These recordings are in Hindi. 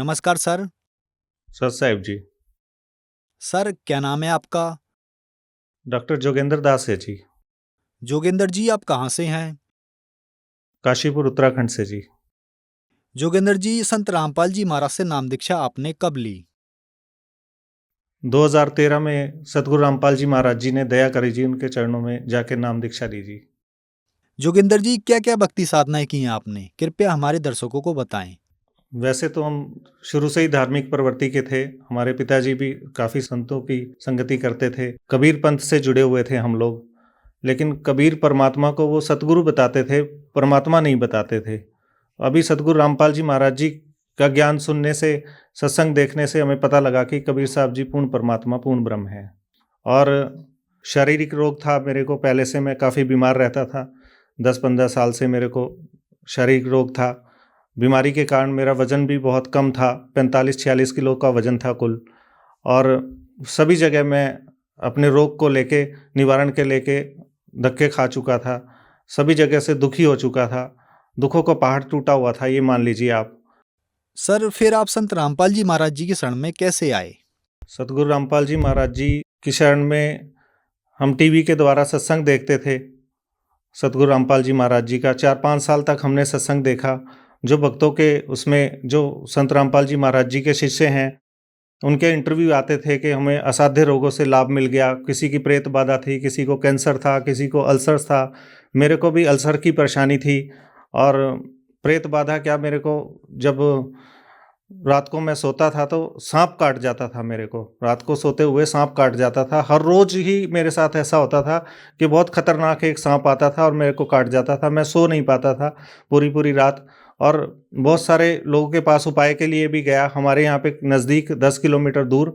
नमस्कार सर। सर साहिब जी। सर क्या नाम है आपका? डॉक्टर जोगेंद्र दास है जी। जोगेंद्र जी आप कहाँ से हैं? काशीपुर उत्तराखंड से जी। जोगेंद्र जी संत रामपाल जी महाराज से नाम दीक्षा आपने कब ली? 2013 में सतगुरु रामपाल जी महाराज जी ने दया करी जी, उनके चरणों में जाके नाम दीक्षा ली जी। जोगेंद्र जी क्या क्या भक्ति साधनाएं की हैं आपने? कृपया हमारे दर्शकों को बताएं। वैसे तो हम शुरू से ही धार्मिक प्रवृत्ति के थे। हमारे पिताजी भी काफ़ी संतों की संगति करते थे, कबीर पंथ से जुड़े हुए थे हम लोग। लेकिन कबीर परमात्मा को वो सतगुरु बताते थे, परमात्मा नहीं बताते थे। अभी सतगुरु रामपाल जी महाराज जी का ज्ञान सुनने से, सत्संग देखने से हमें पता लगा कि कबीर साहब जी पूर्ण परमात्मा, पूर्ण ब्रह्म है। और शारीरिक रोग था मेरे को, पहले से मैं काफ़ी बीमार रहता था। 10-15 साल से मेरे को शारीरिक रोग था। बीमारी के कारण मेरा वज़न भी बहुत कम था, 45-46 किलो का वज़न था कुल। और सभी जगह मैं अपने रोग को लेके, निवारण के लेके धक्के खा चुका था। सभी जगह से दुखी हो चुका था। दुखों का पहाड़ टूटा हुआ था, ये मान लीजिए आप। सर फिर आप संत रामपाल जी महाराज जी की शरण में कैसे आए? सतगुरु रामपाल जी महाराज जी की शरण में हम टीवी के द्वारा सत्संग देखते थे। सतगुरु रामपाल जी महाराज जी का 4-5 साल तक हमने सत्संग देखा। जो भक्तों के उसमें जो संत रामपाल जी महाराज जी के शिष्य हैं, उनके इंटरव्यू आते थे कि हमें असाध्य रोगों से लाभ मिल गया। किसी की प्रेत बाधा थी, किसी को कैंसर था, किसी को अल्सर था। मेरे को भी अल्सर की परेशानी थी। और प्रेत बाधा क्या, मेरे को जब रात को मैं सोता था तो सांप काट जाता था मेरे को। रात को सोते हुए सांप काट जाता था। हर रोज ही मेरे साथ ऐसा होता था कि बहुत खतरनाक एक सांप आता था और मेरे को काट जाता था। मैं सो नहीं पाता था पूरी पूरी रात। और बहुत सारे लोगों के पास उपाय के लिए भी गया। हमारे यहाँ पे नज़दीक 10 किलोमीटर दूर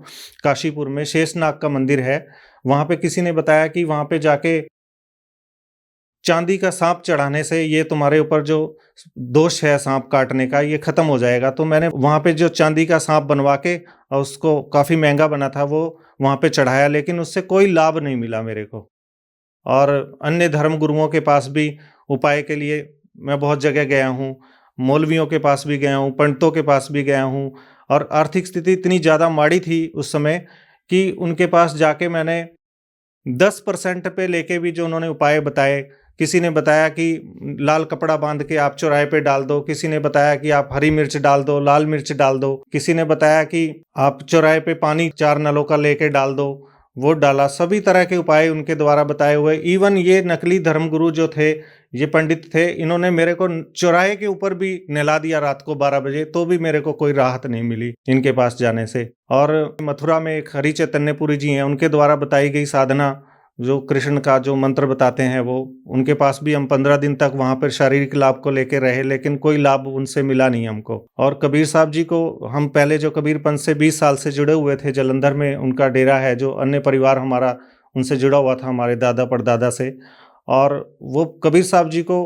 काशीपुर में शेषनाग का मंदिर है। वहाँ पे किसी ने बताया कि वहाँ पे जाके चांदी का सांप चढ़ाने से ये तुम्हारे ऊपर जो दोष है सांप काटने का, ये खत्म हो जाएगा। तो मैंने वहाँ पे जो चांदी का सांप बनवा के, और उसको काफ़ी महंगा बना था वो, वहाँ पे चढ़ाया। लेकिन उससे कोई लाभ नहीं मिला मेरे को। और अन्य धर्म गुरुओं के पास भी उपाय के लिए मैं बहुत जगह गया हूँ। मौलवियों के पास भी गया हूँ, पंडितों के पास भी गया हूँ। और आर्थिक स्थिति इतनी ज़्यादा माड़ी थी उस समय कि उनके पास जाके मैंने 10% पे लेके भी जो उन्होंने उपाय बताए। किसी ने बताया कि लाल कपड़ा बांध के आप चौराहे पे डाल दो, किसी ने बताया कि आप हरी मिर्च डाल दो, लाल मिर्च डाल दो, किसी ने बताया कि आप चौराहे पे पानी 4 नलों का लेके डाल दो, वो डाला। सभी तरह के उपाय उनके द्वारा बताए हुए। इवन ये नकली धर्मगुरु जो थे, ये पंडित थे, इन्होंने मेरे को चौराहे के ऊपर भी नहला दिया रात को 12 बजे, तो भी मेरे को कोई राहत नहीं मिली इनके पास जाने से। और मथुरा में एक हरि चैतन्यपुरी जी हैं, उनके द्वारा बताई गई साधना, जो कृष्ण का जो मंत्र बताते हैं, वो उनके पास भी हम 15 दिन तक वहाँ पर शारीरिक लाभ को लेकर रहे, लेकिन कोई लाभ उनसे मिला नहीं हमको। और कबीर साहब जी को हम पहले जो कबीर पंथ से 20 साल से जुड़े हुए थे, जलंधर में उनका डेरा है, जो अन्य परिवार हमारा उनसे जुड़ा हुआ था, हमारे दादा परदादा से। और वो कबीर साहब जी को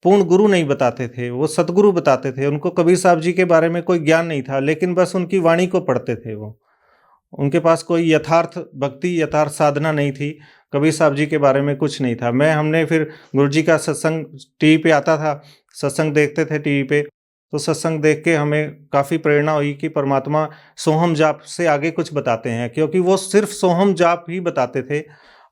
पूर्ण गुरु नहीं बताते थे, वो सतगुरु बताते थे। उनको कबीर साहब जी के बारे में कोई ज्ञान नहीं था, लेकिन बस उनकी वाणी को पढ़ते थे वो। उनके पास कोई यथार्थ भक्ति, यथार्थ साधना नहीं थी। कबीर साहब जी के बारे में कुछ नहीं था। हमने फिर गुरु जी का सत्संग टीवी पे आता था, सत्संग देखते थे टीवी पे। तो सत्संग देख के हमें काफ़ी प्रेरणा हुई कि परमात्मा सोहम जाप से आगे कुछ बताते हैं, क्योंकि वो सिर्फ सोहम जाप ही बताते थे।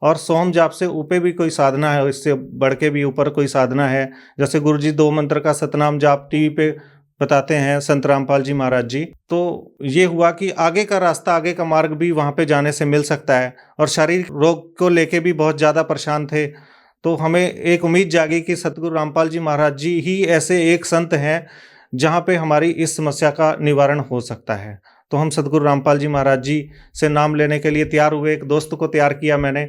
और सोहम जाप से ऊपर भी कोई साधना है, इससे बढ़ के भी ऊपर कोई साधना है। जैसे गुरु जी 2 मंत्र का सतनाम जाप टीवी पे बताते हैं, संत रामपाल जी महाराज जी। तो ये हुआ कि आगे का रास्ता, आगे का मार्ग भी वहाँ पे जाने से मिल सकता है। और शारीरिक रोग को लेके भी बहुत ज़्यादा परेशान थे। तो हमें एक उम्मीद जागी कि सतगुरु रामपाल जी महाराज जी ही ऐसे एक संत हैं जहाँ पे हमारी इस समस्या का निवारण हो सकता है। तो हम सतगुरु रामपाल जी महाराज जी से नाम लेने के लिए तैयार हुए। एक दोस्त को तैयार किया मैंने,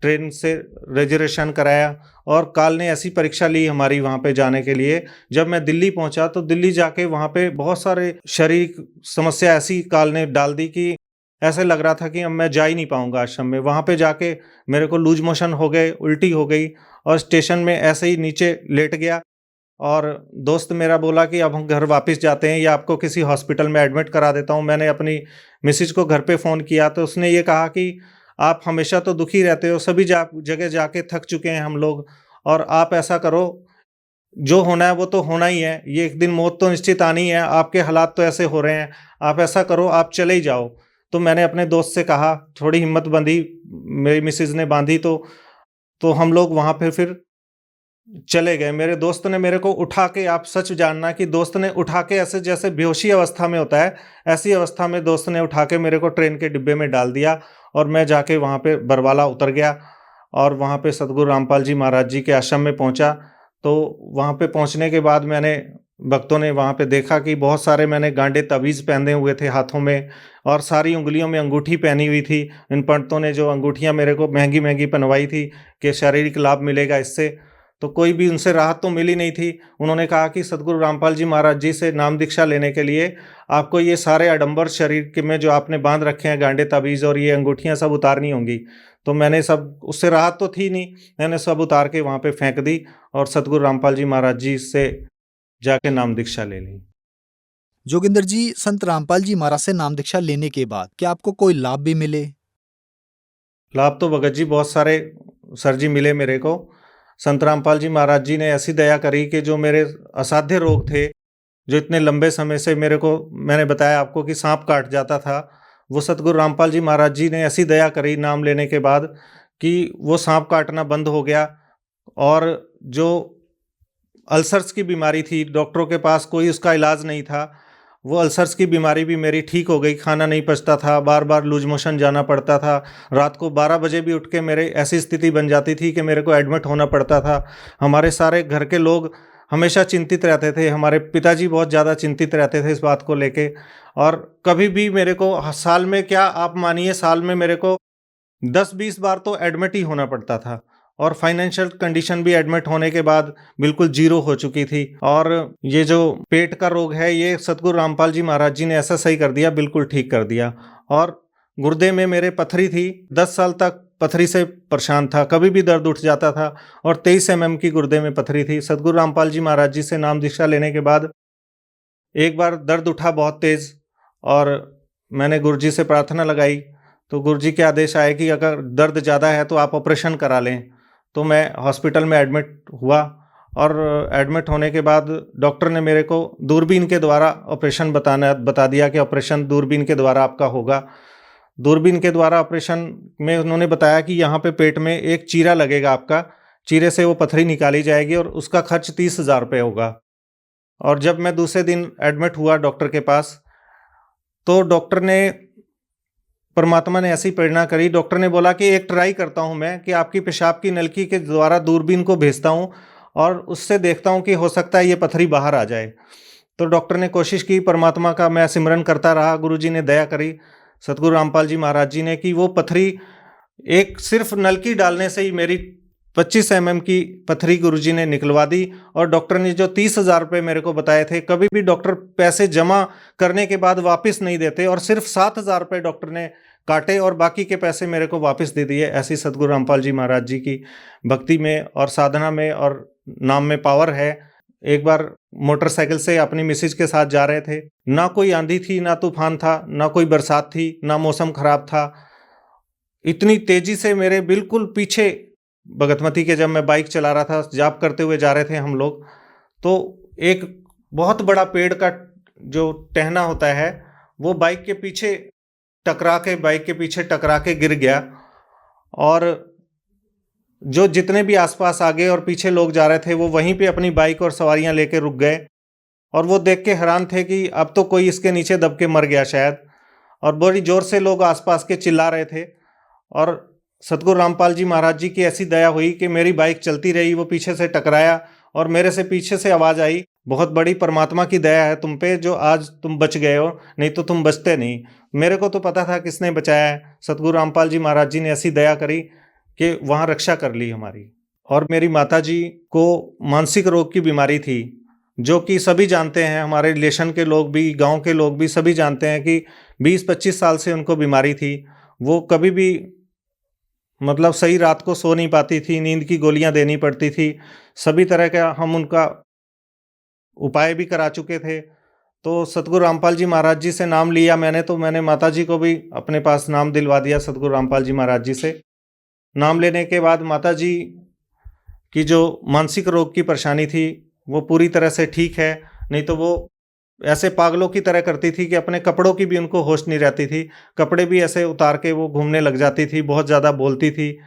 ट्रेन से रिजर्वेशन कराया, और काल ने ऐसी परीक्षा ली हमारी वहाँ पे जाने के लिए। जब मैं दिल्ली पहुँचा तो दिल्ली जाके वहाँ पे बहुत सारे शारीरिक समस्या ऐसी काल ने डाल दी कि ऐसे लग रहा था कि अब मैं जा ही नहीं पाऊंगा आश्रम में। वहाँ पे जाके मेरे को लूज मोशन हो गए, उल्टी हो गई, और स्टेशन में ऐसे ही नीचे लेट गया। और दोस्त मेरा बोला कि अब हम घर वापस जाते हैं या आपको किसी हॉस्पिटल में एडमिट करा देता हूँ। मैंने अपनी मिसेज को घर पे फ़ोन किया तो उसने ये कहा कि आप हमेशा तो दुखी रहते हो, सभी जगह जाके थक चुके हैं हम लोग, और आप ऐसा करो, जो होना है वो तो होना ही है, ये एक दिन मौत तो निश्चित आनी है, आपके हालात तो ऐसे हो रहे हैं, आप ऐसा करो आप चले ही जाओ। तो मैंने अपने दोस्त से कहा, थोड़ी हिम्मत बंधी, मेरी मिसेज ने बांधी, तो हम लोग वहाँ पे फिर चले गए। मेरे दोस्त ने मेरे को उठा के, आप सच जानना कि दोस्त ने उठा के ऐसे जैसे बेहोशी अवस्था में होता है, ऐसी अवस्था में दोस्त ने उठा के मेरे को ट्रेन के डिब्बे में डाल दिया और मैं जाके वहाँ पे बरवाला उतर गया और वहाँ पे सतगुरु रामपाल जी महाराज जी के आश्रम में पहुँचा। तो वहाँ पे पहुँचने के बाद मैंने, भक्तों ने वहाँ पे देखा कि बहुत सारे मैंने गांडे ताबीज़ पहने हुए थे हाथों में और सारी उंगलियों में अंगूठी पहनी हुई थी। इन पंडितों ने जो अंगूठियाँ मेरे को महंगी महंगी पहनवाई थी कि शारीरिक लाभ मिलेगा इससे, तो कोई भी उनसे राहत तो मिली नहीं थी। उन्होंने कहा कि सतगुरु रामपाल जी महाराज जी से नाम दीक्षा लेने के लिए आपको ये सारे आडंबर शरीर के में जो आपने बांध रखे हैं गांडे ताबीज़ और ये अंगूठियाँ सब उतारनी होंगी। तो मैंने सब, उससे राहत तो थी नहीं, मैंने सब उतार के वहाँ पे फेंक दी और सतगुरु रामपाल जी महाराज जी से जाके नाम दीक्षा ले ली। जोगिंदर जी, संत रामपाल जी महाराज से नाम दीक्षा लेने के बाद क्या आपको कोई लाभ भी मिले? लाभ तो भगत जी बहुत सारे सर जी मिले मेरे को। संत रामपाल जी महाराज जी ने ऐसी दया करी कि जो मेरे असाध्य रोग थे, जो इतने लंबे समय से मेरे को, मैंने बताया आपको कि सांप काट जाता था, वो सतगुरु रामपाल जी महाराज जी ने ऐसी दया करी नाम लेने के बाद कि वो सांप काटना बंद हो गया। और जो अल्सर्स की बीमारी थी, डॉक्टरों के पास कोई उसका इलाज नहीं था, वो अल्सर्स की बीमारी भी मेरी ठीक हो गई। खाना नहीं पचता था, बार बार लूज मोशन जाना पड़ता था, रात को 12 बजे भी उठ के मेरे ऐसी स्थिति बन जाती थी कि मेरे को एडमिट होना पड़ता था। हमारे सारे घर के लोग हमेशा चिंतित रहते थे, हमारे पिताजी बहुत ज़्यादा चिंतित रहते थे इस बात को लेके। और कभी भी मेरे को साल में, क्या आप मानिए, साल में मेरे को 10-20 बार तो एडमिट ही होना पड़ता था और फाइनेंशियल कंडीशन भी एडमिट होने के बाद बिल्कुल जीरो हो चुकी थी। और ये जो पेट का रोग है, ये सतगुरु रामपाल जी महाराज जी ने ऐसा सही कर दिया, बिल्कुल ठीक कर दिया। और गुर्दे में मेरे पथरी थी, 10 साल तक पथरी से परेशान था, कभी भी दर्द उठ जाता था और 23 mm की गुर्दे में पथरी थी। सतगुरु रामपाल जी महाराज जी से नाम दीक्षा लेने के बाद एक बार दर्द उठा बहुत तेज़ और मैंने गुरु जी से प्रार्थना लगाई, तो गुरु जी के आदेश आए कि अगर दर्द ज़्यादा है तो आप ऑपरेशन करा लें। तो मैं हॉस्पिटल में एडमिट हुआ और एडमिट होने के बाद डॉक्टर ने मेरे को दूरबीन के द्वारा ऑपरेशन बता दिया कि ऑपरेशन दूरबीन के द्वारा आपका होगा। दूरबीन के द्वारा ऑपरेशन में उन्होंने बताया कि यहाँ पे पेट में एक चीरा लगेगा आपका, चीरे से वो पथरी निकाली जाएगी और उसका खर्च 30,000 रुपये होगा। और जब मैं दूसरे दिन एडमिट हुआ डॉक्टर के पास, तो डॉक्टर ने, परमात्मा ने ऐसी प्रेरणा करी, डॉक्टर ने बोला कि एक ट्राई करता हूं मैं कि आपकी पेशाब की नलकी के द्वारा दूरबीन को भेजता हूं और उससे देखता हूं कि हो सकता है ये पथरी बाहर आ जाए। तो डॉक्टर ने कोशिश की, परमात्मा का मैं सिमरन करता रहा, गुरुजी ने दया करी, सतगुरु रामपाल जी महाराज जी ने, कि वो पथरी एक सिर्फ नलकी डालने से ही मेरी 25 mm की पथरी गुरुजी ने निकलवा दी। और डॉक्टर ने जो 30,000 रुपये मेरे को बताए थे, कभी भी डॉक्टर पैसे जमा करने के बाद वापस नहीं देते, और सिर्फ 7,000 रुपये डॉक्टर ने काटे और बाकी के पैसे मेरे को वापस दे दिए। ऐसी सतगुरु रामपाल जी महाराज जी की भक्ति में और साधना में और नाम में पावर है। एक बार मोटरसाइकिल से अपनी मिसेज के साथ जा रहे थे, ना कोई आंधी थी, ना तूफान था, ना कोई बरसात थी, ना मौसम खराब था। इतनी तेजी से मेरे बिल्कुल पीछे भगतमती के, जब मैं बाइक चला रहा था, जाप करते हुए जा रहे थे हम लोग, तो एक बहुत बड़ा पेड़ का जो टहना होता है वो बाइक के पीछे टकरा के गिर गया। और जो जितने भी आसपास आगे और पीछे लोग जा रहे थे वो वहीं पे अपनी बाइक और सवारियां लेके रुक गए और वो देख के हैरान थे कि अब तो कोई इसके नीचे दब के मर गया शायद। और बड़ी जोर से लोग आसपास के चिल्ला रहे थे और सतगुरु रामपाल जी महाराज जी की ऐसी दया हुई कि मेरी बाइक चलती रही, वो पीछे से टकराया और मेरे से पीछे से आवाज़ आई, बहुत बड़ी परमात्मा की दया है तुम पे जो आज तुम बच गए हो, नहीं तो तुम बचते नहीं। मेरे को तो पता था किसने बचाया है, सतगुरु रामपाल जी महाराज जी ने ऐसी दया करी कि वहाँ रक्षा कर ली हमारी। और मेरी माता जी को मानसिक रोग की बीमारी थी, जो कि सभी जानते हैं, हमारे रिलेशन के लोग भी, गांव के लोग भी सभी जानते हैं कि 20-25 साल से उनको बीमारी थी। वो कभी भी मतलब सही रात को सो नहीं पाती थी, नींद की गोलियां देनी पड़ती थी, सभी तरह का हम उनका उपाय भी करा चुके थे। तो सतगुरु रामपाल जी महाराज जी से नाम लिया मैंने, तो मैंने माता जी को भी अपने पास नाम दिलवा दिया सतगुरु रामपाल जी महाराज जी से। नाम लेने के बाद माता जी की जो मानसिक रोग की परेशानी थी वो पूरी तरह से ठीक है, नहीं तो वो ऐसे पागलों की तरह करती थी कि अपने कपड़ों की भी उनको होश नहीं रहती थी। कपड़े भी ऐसे उतार के वो घूमने लग जाती थी, बहुत ज़्यादा बोलती थी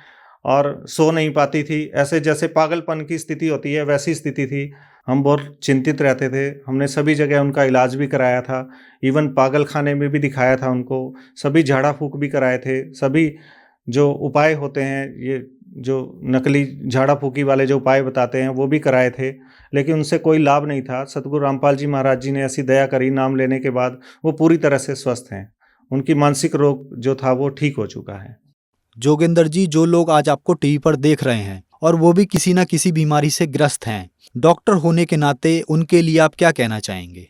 और सो नहीं पाती थी। ऐसे जैसे पागलपन की स्थिति होती है वैसी स्थिति थी। हम बहुत चिंतित रहते थे। हमने सभी जगह उनका इलाज भी कराया था, इवन पागल खाने में भी दिखाया था उनको, सभी झाड़ा फूँक भी कराए थे, सभी जो उपाय होते हैं, ये जो नकली झाड़ा फूँकी वाले जो उपाय बताते हैं वो भी कराए थे, लेकिन उनसे कोई लाभ नहीं था। सतगुरु रामपाल जी महाराज जी ने ऐसी दया करी, नाम लेने के बाद वो पूरी तरह से स्वस्थ हैं। उनकी मानसिक रोग जो था वो ठीक हो चुका है। जोगिंदर जी, जो लोग आज आपको टीवी पर देख रहे हैं और वो भी किसी न किसी बीमारी से ग्रस्त हैं, डॉक्टर होने के नाते उनके लिए आप क्या कहना चाहेंगे?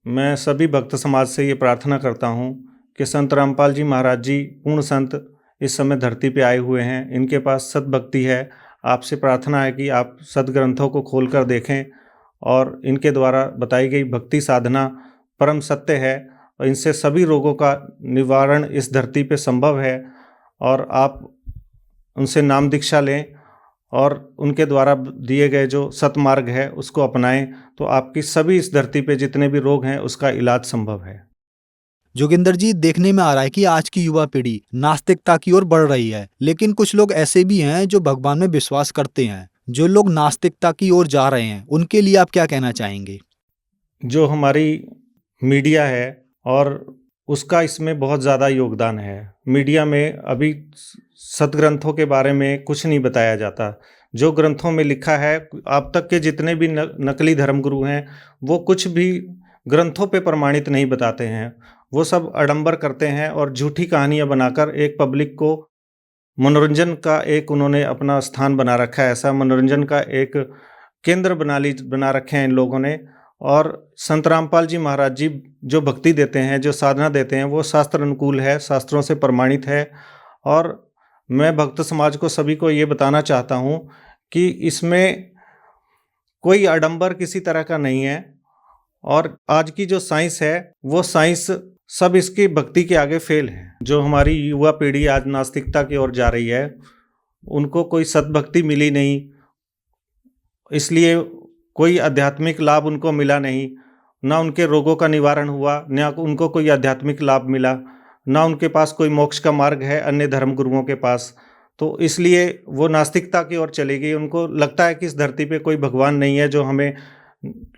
मैं सभी भक्त समाज से ये प्रार्थना करता हूँ कि संत रामपाल जी महाराज जी पूर्ण संत इस समय धरती पे आए हुए हैं, इनके पास सद्भक्ति है। आपसे प्रार्थना है कि आप सद्ग्रंथों को खोल कर देखें और इनके द्वारा बताई गई भक्ति साधना परम सत्य है और इनसे सभी रोगों का निवारण इस धरती पे संभव है। और आप उनसे नाम दीक्षा लें और उनके द्वारा दिए गए जो सतमार्ग है उसको अपनाएं, तो आपकी सभी इस धरती पे जितने भी रोग हैं उसका इलाज संभव है। जोगिंदर जी, देखने में आ रहा है कि आज की युवा पीढ़ी नास्तिकता की ओर बढ़ रही है, लेकिन कुछ लोग ऐसे भी हैं जो भगवान में विश्वास करते हैं। जो लोग नास्तिकता की ओर जा रहे हैं उनके लिए आप क्या कहना चाहेंगे? जो हमारी मीडिया है और उसका इसमें बहुत ज़्यादा योगदान है। मीडिया में अभी सद्ग्रंथों के बारे में कुछ नहीं बताया जाता। जो ग्रंथों में लिखा है, अब तक के जितने भी नकली धर्मगुरु हैं वो कुछ भी ग्रंथों पे प्रमाणित नहीं बताते हैं। वो सब आडंबर करते हैं और झूठी कहानियाँ बनाकर एक पब्लिक को मनोरंजन का एक उन्होंने अपना स्थान बना रखा है। ऐसा मनोरंजन का एक केंद्र बना रखे हैं इन लोगों ने। और संत रामपाल जी महाराज जी जो भक्ति देते हैं, जो साधना देते हैं, वो शास्त्र अनुकूल है, शास्त्रों से प्रमाणित है। और मैं भक्त समाज को सभी को ये बताना चाहता हूँ कि इसमें कोई आडंबर किसी तरह का नहीं है। और आज की जो साइंस है वो साइंस सब इसकी भक्ति के आगे फेल है। जो हमारी युवा पीढ़ी आज नास्तिकता की ओर जा रही है, उनको कोई सद्भक्ति मिली नहीं, इसलिए कोई आध्यात्मिक लाभ उनको मिला नहीं। ना उनके रोगों का निवारण हुआ, ना उनको कोई आध्यात्मिक लाभ मिला, ना उनके पास कोई मोक्ष का मार्ग है अन्य धर्मगुरुओं के पास। तो इसलिए वो नास्तिकता की ओर चली गई। उनको लगता है कि इस धरती पे कोई भगवान नहीं है जो हमें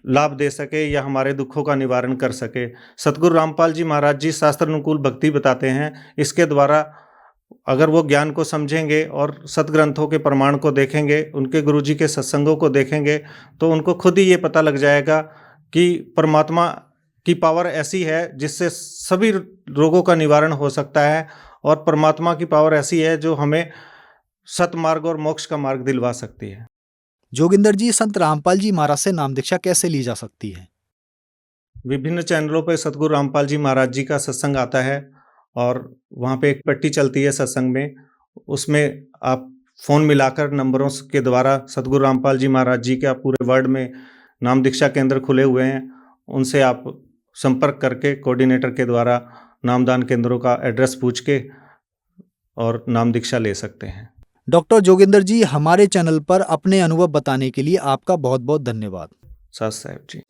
लाभ दे सके या हमारे दुखों का निवारण कर सके। सतगुरु रामपाल जी महाराज जी शास्त्र अनुकूल भक्ति बताते हैं। इसके द्वारा अगर वो ज्ञान को समझेंगे और सतग्रंथों के प्रमाण को देखेंगे, उनके गुरुजी के सत्संगों को देखेंगे, तो उनको खुद ही ये पता लग जाएगा कि परमात्मा की पावर ऐसी है जिससे सभी रोगों का निवारण हो सकता है। और परमात्मा की पावर ऐसी है जो हमें सतमार्ग और मोक्ष का मार्ग दिलवा सकती है। जोगिंदर जी, संत रामपाल जी महाराज से नाम दीक्षा कैसे ली जा सकती है? विभिन्न चैनलों पर सतगुरु रामपाल जी महाराज जी का सत्संग आता है और वहाँ पे एक पट्टी चलती है सत्संग में। उसमें आप फ़ोन मिलाकर नंबरों के द्वारा सतगुरु रामपाल जी महाराज जी के पूरे वर्ल्ड में नाम दीक्षा केंद्र खुले हुए हैं, उनसे आप संपर्क करके कोऑर्डिनेटर के द्वारा नामदान केंद्रों का एड्रेस पूछ के और नाम दीक्षा ले सकते हैं। डॉक्टर जोगिंदर जी, हमारे चैनल पर अपने अनुभव बताने के लिए आपका बहुत बहुत धन्यवाद। साथ साहब जी।